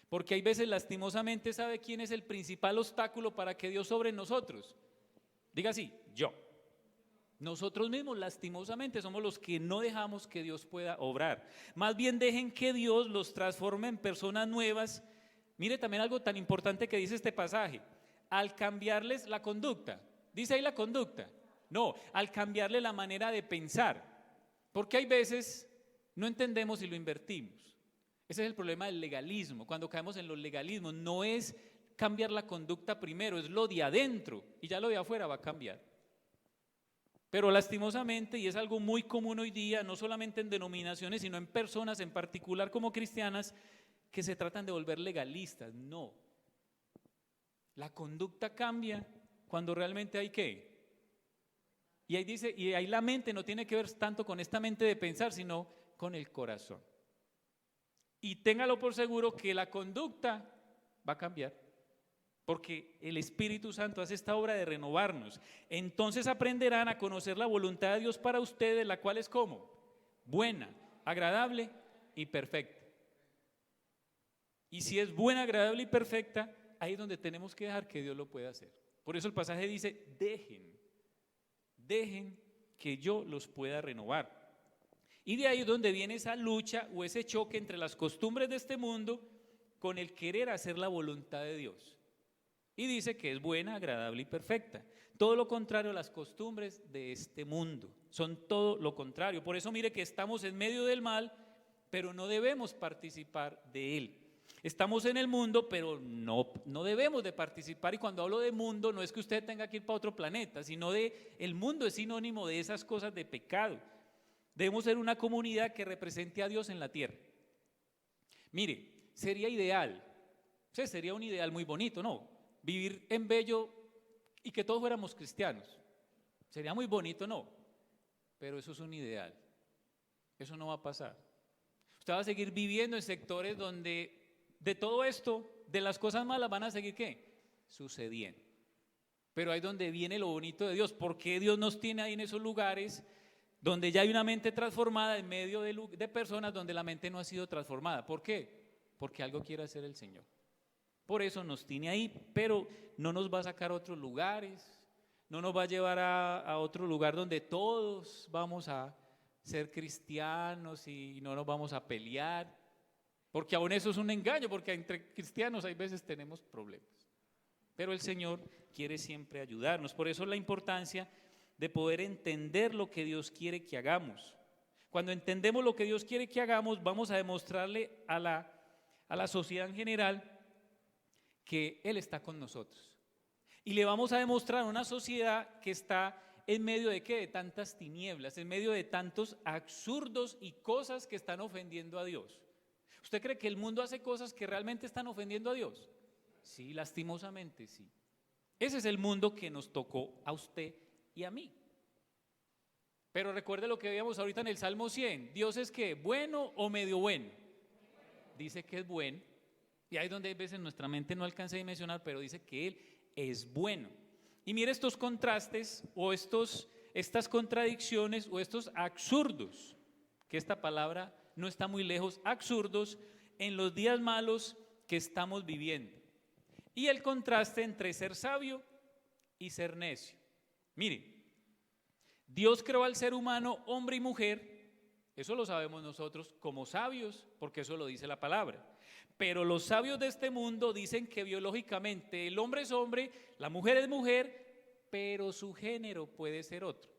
porque hay veces lastimosamente, ¿sabe quién es el principal obstáculo para que Dios obre en nosotros? Diga así, yo. Nosotros mismos lastimosamente somos los que no dejamos que Dios pueda obrar. Más bien dejen que Dios los transforme en personas nuevas. Mire también algo tan importante que dice este pasaje, al cambiarles la conducta. ¿Dice ahí la conducta? No, al cambiarle la manera de pensar, porque hay veces no entendemos y lo invertimos. Ese es el problema del legalismo. Cuando caemos en los legalismos, no es cambiar la conducta primero, es lo de adentro y ya lo de afuera va a cambiar. Pero lastimosamente, y es algo muy común hoy día, no solamente en denominaciones, sino en personas en particular como cristianas, que se tratan de volver legalistas. No. La conducta cambia cuando realmente hay ¿qué? Y ahí dice, y ahí la mente no tiene que ver tanto con esta mente de pensar, sino con el corazón. Y téngalo por seguro que la conducta va a cambiar, porque el Espíritu Santo hace esta obra de renovarnos. Entonces aprenderán a conocer la voluntad de Dios para ustedes, la cual es ¿cómo? Buena, agradable y perfecta. Y si es buena, agradable y perfecta, ahí es donde tenemos que dejar que Dios lo pueda hacer. Por eso el pasaje dice, dejen que yo los pueda renovar. Y de ahí es donde viene esa lucha o ese choque entre las costumbres de este mundo con el querer hacer la voluntad de Dios. Y dice que es buena, agradable y perfecta. Todo lo contrario a las costumbres de este mundo. Son todo lo contrario. Por eso mire que estamos en medio del mal, pero no debemos participar de él. Estamos en el mundo, pero no debemos de participar. Y cuando hablo de mundo, no es que usted tenga que ir para otro planeta, sino de el mundo es sinónimo de esas cosas de pecado. Debemos ser una comunidad que represente a Dios en la tierra. Mire, sería ideal, sería un ideal muy bonito, ¿no? Vivir en Bello y que todos fuéramos cristianos. Sería muy bonito, ¿no? Pero eso es un ideal. Eso no va a pasar. Usted va a seguir viviendo en sectores donde de todo esto, de las cosas malas van a seguir ¿qué? Sucediendo. Pero ahí es donde viene lo bonito de Dios. ¿Por qué Dios nos tiene ahí en esos lugares donde ya hay una mente transformada en medio de personas donde la mente no ha sido transformada? ¿Por qué? Porque algo quiere hacer el Señor. Por eso nos tiene ahí, pero no nos va a sacar a otros lugares, no nos va a llevar a otro lugar donde todos vamos a ser cristianos y no nos vamos a pelear, porque aún eso es un engaño, porque entre cristianos hay veces tenemos problemas. Pero el Señor quiere siempre ayudarnos, por eso la importancia de poder entender lo que Dios quiere que hagamos. Cuando entendemos lo que Dios quiere que hagamos, vamos a demostrarle a la sociedad en general que Él está con nosotros. Y le vamos a demostrar a una sociedad que está en medio de ¿qué? De tantas tinieblas, en medio de tantos absurdos y cosas que están ofendiendo a Dios. ¿Usted cree que el mundo hace cosas que realmente están ofendiendo a Dios? Sí, lastimosamente sí. Ese es el mundo que nos tocó a usted y a mí. Pero recuerde lo que veíamos ahorita en el Salmo 100. ¿Dios es qué? ¿Bueno o medio bueno? Dice que es bueno. Y ahí es donde a veces nuestra mente no alcanza a dimensionar, pero dice que Él es bueno. Y mire estos contrastes o estas contradicciones o estos absurdos, que esta palabra no está muy lejos, absurdos en los días malos que estamos viviendo. Y el contraste entre ser sabio y ser necio. Mire, Dios creó al ser humano hombre y mujer, eso lo sabemos nosotros como sabios, porque eso lo dice la palabra. Pero los sabios de este mundo dicen que biológicamente el hombre es hombre, la mujer es mujer, pero su género puede ser otro.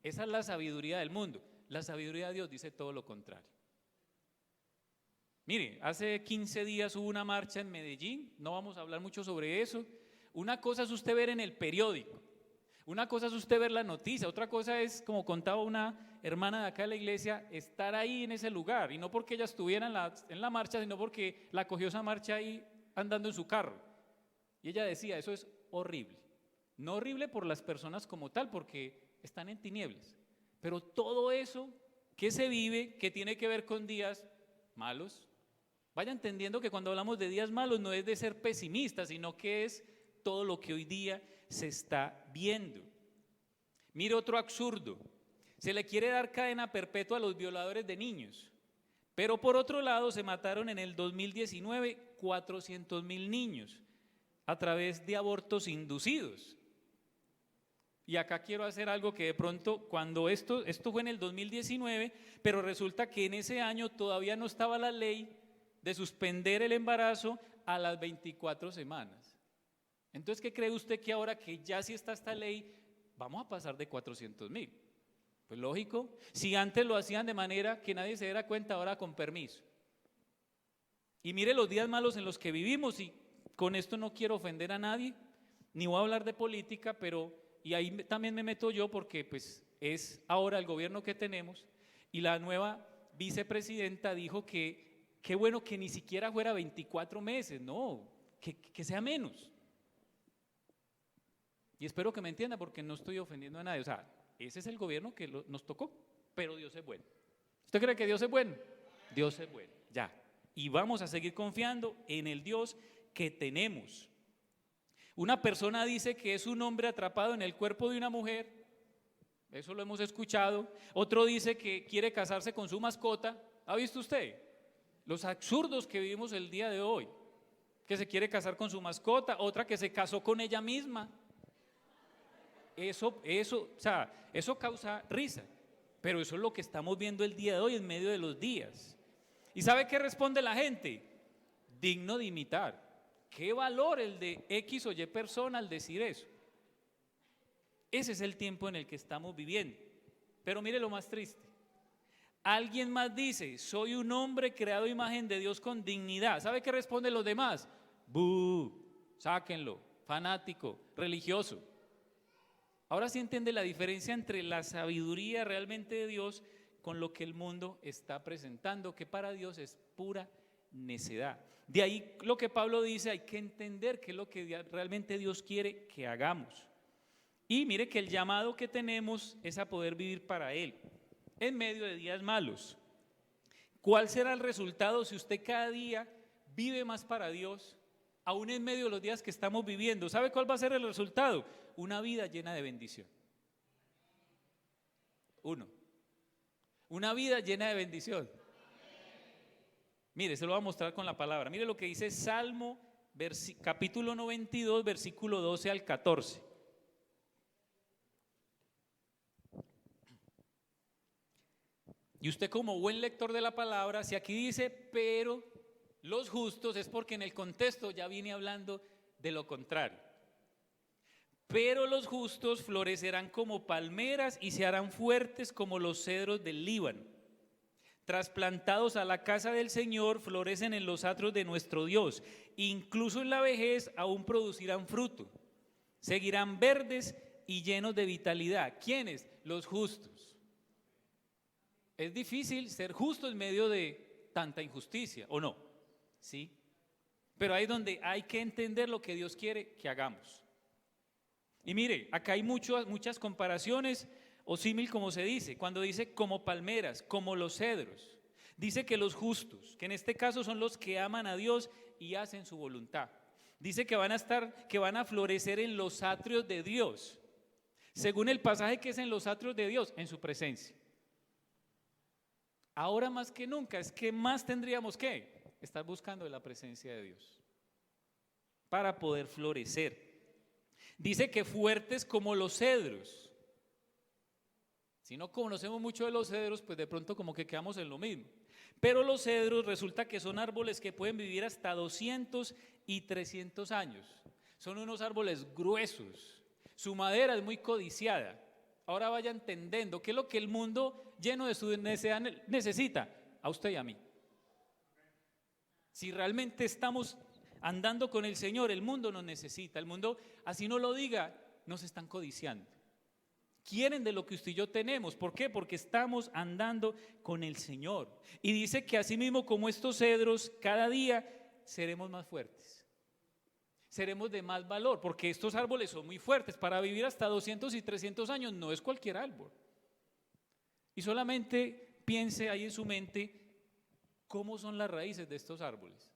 Esa es la sabiduría del mundo. La sabiduría de Dios dice todo lo contrario. Mire, hace 15 días hubo una marcha en Medellín, no vamos a hablar mucho sobre eso. Una cosa es usted ver en el periódico, una cosa es usted ver la noticia, otra cosa es, como contaba una hermana de acá de la iglesia, estar ahí en ese lugar, y no porque ella estuviera en la marcha, sino porque la cogió esa marcha ahí andando en su carro. Y ella decía, eso es horrible. No horrible por las personas como tal, porque están en tinieblas, pero todo eso que se vive, que tiene que ver con días malos. Vaya entendiendo que cuando hablamos de días malos no es de ser pesimista, sino que es todo lo que hoy día se está viendo. Mire otro absurdo. Se le quiere dar cadena perpetua a los violadores de niños, pero por otro lado se mataron en el 2019 400,000 niños a través de abortos inducidos. Y acá quiero hacer algo que de pronto, cuando esto fue en el 2019, pero resulta que en ese año todavía no estaba la ley de suspender el embarazo a las 24 semanas. Entonces, ¿qué cree usted que ahora que ya sí está esta ley, vamos a pasar de 400,000? Pues lógico, si antes lo hacían de manera que nadie se diera cuenta, ahora con permiso. Y mire los días malos en los que vivimos, y con esto no quiero ofender a nadie, ni voy a hablar de política, pero, y ahí también me meto yo porque pues es ahora el gobierno que tenemos, y la nueva vicepresidenta dijo que qué bueno que ni siquiera fuera 24 meses, no, que sea menos. Y espero que me entienda porque no estoy ofendiendo a nadie, o sea, ese es el gobierno que nos tocó, pero Dios es bueno. ¿Usted cree que Dios es bueno? Dios es bueno, ya. Y vamos a seguir confiando en el Dios que tenemos. Una persona dice que es un hombre atrapado en el cuerpo de una mujer, eso lo hemos escuchado. Otro dice que quiere casarse con su mascota. ¿Ha visto usted los absurdos que vivimos el día de hoy? Que se quiere casar con su mascota, otra que se casó con ella misma. Eso causa risa, pero eso es lo que estamos viendo el día de hoy en medio de los días. ¿Y sabe qué responde la gente? Digno de imitar. ¿Qué valor el de X o Y persona al decir eso? Ese es el tiempo en el que estamos viviendo. Pero mire lo más triste. Alguien más dice, soy un hombre creado a imagen de Dios con dignidad. ¿Sabe qué responden los demás? ¡Bú! Sáquenlo, fanático, religioso. Ahora sí entiende la diferencia entre la sabiduría realmente de Dios con lo que el mundo está presentando, que para Dios es pura necedad. De ahí lo que Pablo dice, hay que entender qué es lo que realmente Dios quiere que hagamos. Y mire que el llamado que tenemos es a poder vivir para Él, en medio de días malos. ¿Cuál será el resultado si usted cada día vive más para Dios, aún en medio de los días que estamos viviendo? ¿Sabe cuál va a ser el resultado? Una vida llena de bendición. Una vida llena de bendición. Mire, se lo voy a mostrar con la palabra. Mire lo que dice Salmo capítulo 92, versículo 12 al 14. Y usted, como buen lector de la palabra, si aquí dice pero los justos, es porque en el contexto ya viene hablando de lo contrario. Pero los justos florecerán como palmeras y se harán fuertes como los cedros del Líbano. trasplantados a la casa del Señor, florecen en los atrios de nuestro Dios. Incluso en la vejez aún producirán fruto. Seguirán verdes y llenos de vitalidad. ¿Quiénes? Los justos. Es difícil ser justo en medio de tanta injusticia, ¿o no? Sí. Pero ahí es donde hay que entender lo que Dios quiere que hagamos. Y mire, acá hay muchas comparaciones o símil, como se dice, cuando dice como palmeras, como los cedros. Dice que los justos, que en este caso son los que aman a Dios y hacen su voluntad. Dice que van a florecer en los atrios de Dios. Según el pasaje, que es en los atrios de Dios, en su presencia. Ahora más que nunca, es que más tendríamos que estar buscando la presencia de Dios para poder florecer. Dice que fuertes como los cedros. Si no conocemos mucho de los cedros, pues de pronto como que quedamos en lo mismo. Pero los cedros resulta que son árboles que pueden vivir hasta 200 y 300 años. Son unos árboles gruesos. Su madera es muy codiciada. Ahora vaya entendiendo qué es lo que el mundo lleno de su necesidad necesita, a usted y a mí. Si realmente estamos andando con el Señor, el mundo nos necesita. El mundo, así no lo diga, nos están codiciando. Quieren de lo que usted y yo tenemos. ¿Por qué? Porque estamos andando con el Señor. Y dice que así mismo como estos cedros, cada día seremos más fuertes. Seremos de más valor, porque estos árboles son muy fuertes. Para vivir hasta 200 y 300 años no es cualquier árbol. Y solamente piense ahí en su mente cómo son las raíces de estos árboles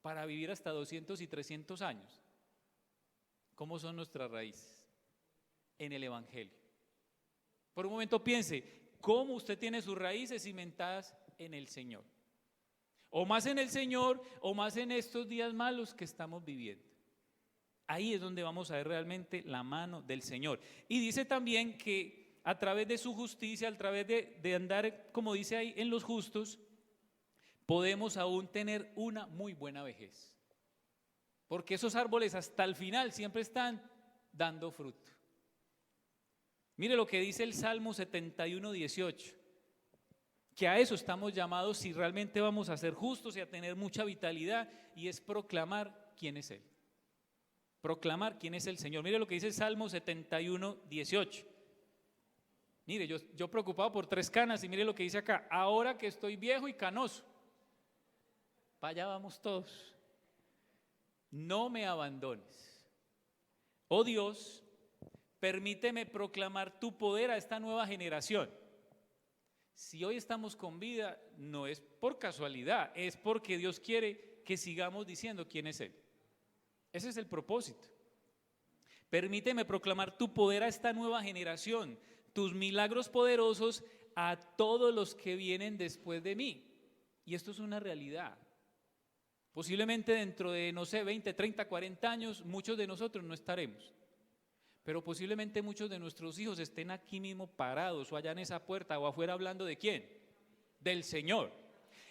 para vivir hasta 200 y 300 años. ¿Cómo son nuestras raíces? En el Evangelio. Por un momento piense, ¿cómo usted tiene sus raíces cimentadas en el Señor? O más en el Señor, o más en estos días malos que estamos viviendo. Ahí es donde vamos a ver realmente la mano del Señor. Y dice también que a través de su justicia, a través de andar, como dice ahí, en los justos, podemos aún tener una muy buena vejez. Porque esos árboles hasta el final siempre están dando fruto. Mire lo que dice el Salmo 71:18, que a eso estamos llamados si realmente vamos a ser justos y a tener mucha vitalidad, y es proclamar quién es Él. Proclamar quién es el Señor. Mire lo que dice el Salmo 71:18. Mire, yo preocupado por 3 canas, y mire lo que dice acá: ahora que estoy viejo y canoso, para allá vamos todos, no me abandones. Oh Dios, permíteme proclamar tu poder a esta nueva generación. Si hoy estamos con vida, no es por casualidad, es porque Dios quiere que sigamos diciendo quién es Él. Ese es el propósito. Permíteme proclamar tu poder a esta nueva generación, tus milagros poderosos a todos los que vienen después de mí. Y esto es una realidad. Posiblemente dentro de, 20, 30, 40 años, muchos de nosotros no estaremos. Pero posiblemente muchos de nuestros hijos estén aquí mismo parados, o allá en esa puerta, o afuera, hablando ¿de quién? Del Señor.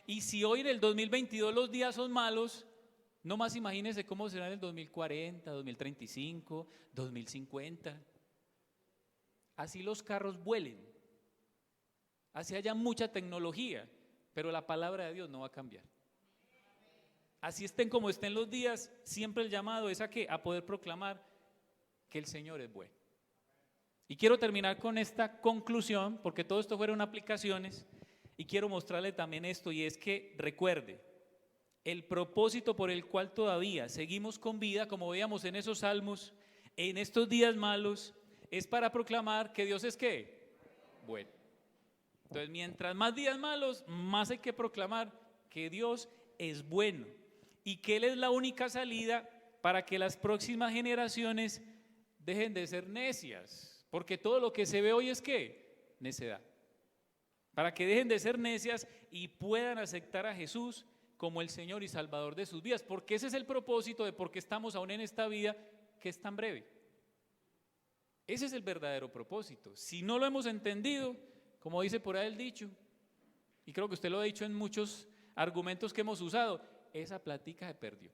Y si hoy en el 2022 los días son malos, no más imagínense cómo será en el 2040, 2035, 2050. Así los carros vuelen, así haya mucha tecnología, pero la palabra de Dios no va a cambiar. Así estén como estén los días, siempre el llamado es a ¿qué? A poder proclamar que el Señor es bueno. Y quiero terminar con esta conclusión, porque todo esto fueron aplicaciones, y quiero mostrarle también esto, y es que recuerde, el propósito por el cual todavía seguimos con vida, como veíamos en esos salmos, en estos días malos, es para proclamar que Dios es ¿qué? Bueno. Entonces, mientras más días malos, más hay que proclamar que Dios es bueno y que Él es la única salida para que las próximas generaciones dejen de ser necias, porque todo lo que se ve hoy es ¿qué? Necedad. Para que dejen de ser necias y puedan aceptar a Jesús como el Señor y Salvador de sus vidas, porque ese es el propósito de por qué estamos aún en esta vida que es tan breve. Ese es el verdadero propósito. Si no lo hemos entendido, como dice por ahí el dicho, y creo que usted lo ha dicho en muchos argumentos que hemos usado, esa plática se perdió.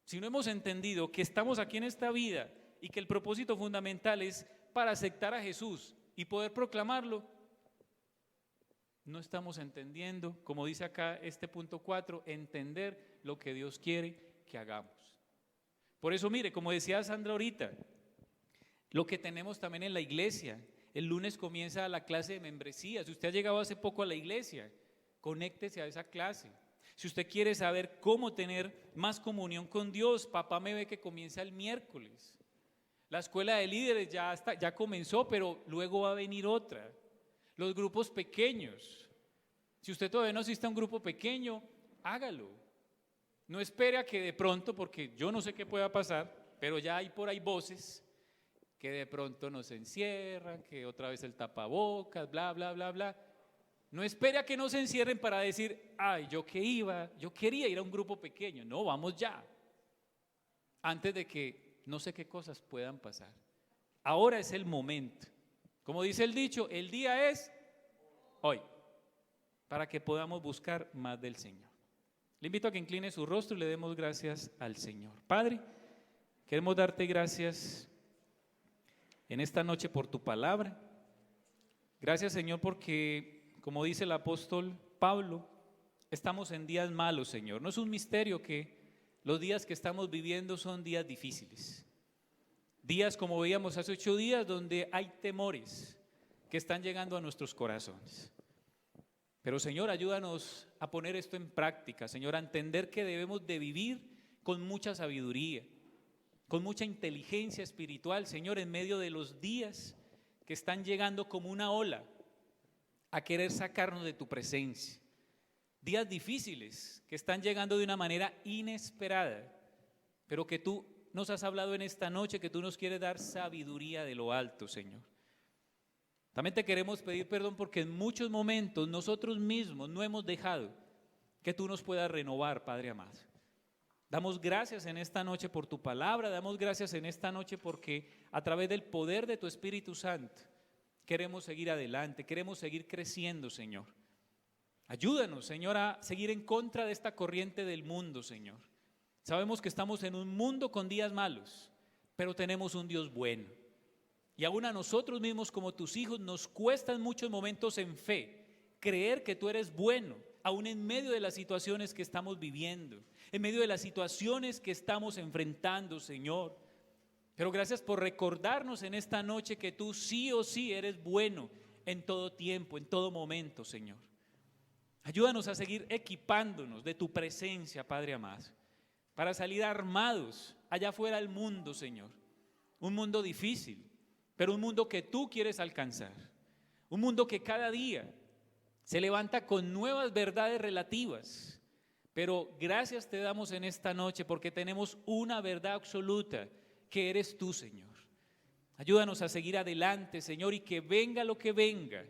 Si no hemos entendido que estamos aquí en esta vida y que el propósito fundamental es para aceptar a Jesús y poder proclamarlo, no estamos entendiendo, como dice acá este punto 4, entender lo que Dios quiere que hagamos. Por eso mire, como decía Sandra ahorita, lo que tenemos también en la iglesia, el lunes comienza la clase de membresía. Si usted ha llegado hace poco a la iglesia, conéctese a esa clase. Si usted quiere saber cómo tener más comunión con Dios, Papá Me Ve, que comienza el miércoles. La escuela de líderes ya comenzó, pero luego va a venir otra. Los grupos pequeños. Si usted todavía no asiste a un grupo pequeño, hágalo. No espere a que de pronto, porque yo no sé qué pueda pasar, pero ya hay por ahí voces que de pronto nos encierran, que otra vez el tapabocas, bla, bla, bla, bla. No espere a que nos encierren para decir, ay, yo quería ir a un grupo pequeño. No, vamos ya. Antes de que no sé qué cosas puedan pasar. Ahora es el momento. Como dice el dicho, el día es hoy, para que podamos buscar más del Señor. Le invito a que incline su rostro y le demos gracias al Señor. Padre, queremos darte gracias en esta noche por tu palabra. Gracias, Señor, porque, como dice el apóstol Pablo, estamos en días malos, Señor. No es un misterio que los días que estamos viviendo son días difíciles. Días, como veíamos hace 8 días, donde hay temores que están llegando a nuestros corazones. Pero, Señor, ayúdanos a poner esto en práctica, Señor, a entender que debemos de vivir con mucha sabiduría, con mucha inteligencia espiritual, Señor, en medio de los días que están llegando como una ola a querer sacarnos de tu presencia. Días difíciles que están llegando de una manera inesperada, pero que tú nos has hablado en esta noche, que tú nos quieres dar sabiduría de lo alto, Señor. También te queremos pedir perdón porque en muchos momentos nosotros mismos no hemos dejado que tú nos puedas renovar, Padre amado. Damos gracias en esta noche por tu palabra, damos gracias en esta noche porque a través del poder de tu Espíritu Santo queremos seguir adelante, queremos seguir creciendo, Señor. Ayúdanos, Señor, a seguir en contra de esta corriente del mundo, Señor. Sabemos que estamos en un mundo con días malos, pero tenemos un Dios bueno. Y aún a nosotros mismos como tus hijos nos cuesta en muchos momentos en fe creer que tú eres bueno, aún en medio de las situaciones que estamos viviendo, en medio de las situaciones que estamos enfrentando, Señor. Pero gracias por recordarnos en esta noche que tú sí o sí eres bueno en todo tiempo, en todo momento, Señor. Ayúdanos a seguir equipándonos de tu presencia, Padre amado, para salir armados allá afuera del mundo, Señor. Un mundo difícil, pero un mundo que tú quieres alcanzar. Un mundo que cada día se levanta con nuevas verdades relativas. Pero gracias te damos en esta noche porque tenemos una verdad absoluta que eres tú, Señor. Ayúdanos a seguir adelante, Señor, y que venga lo que venga,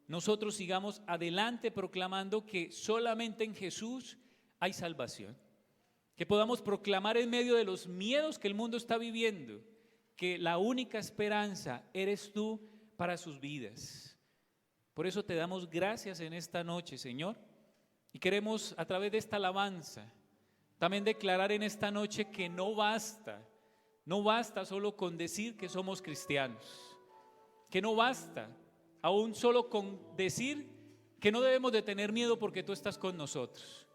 nosotros sigamos adelante proclamando que solamente en Jesús hay salvación. Que podamos proclamar en medio de los miedos que el mundo está viviendo, que la única esperanza eres tú para sus vidas. Por eso te damos gracias en esta noche, Señor, y queremos a través de esta alabanza también declarar en esta noche que no basta solo con decir que somos cristianos, que no basta aún solo con decir que no debemos de tener miedo porque tú estás con nosotros.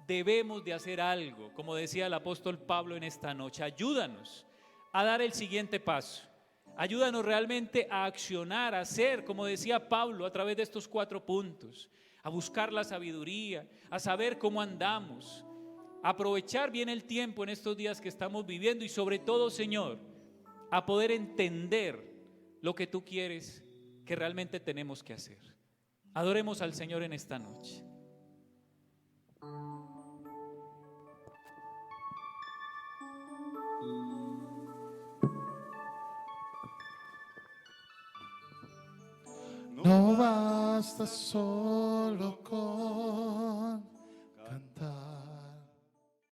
Debemos de hacer algo, como decía el apóstol Pablo en esta noche. Ayúdanos a dar el siguiente paso. Ayúdanos realmente a accionar, a hacer, como decía Pablo, a través de estos 4 puntos, a buscar la sabiduría, a saber cómo andamos, a aprovechar bien el tiempo en estos días que estamos viviendo y sobre todo, Señor, a poder entender lo que tú quieres que realmente tenemos que hacer. Adoremos al Señor en esta noche. No basta solo con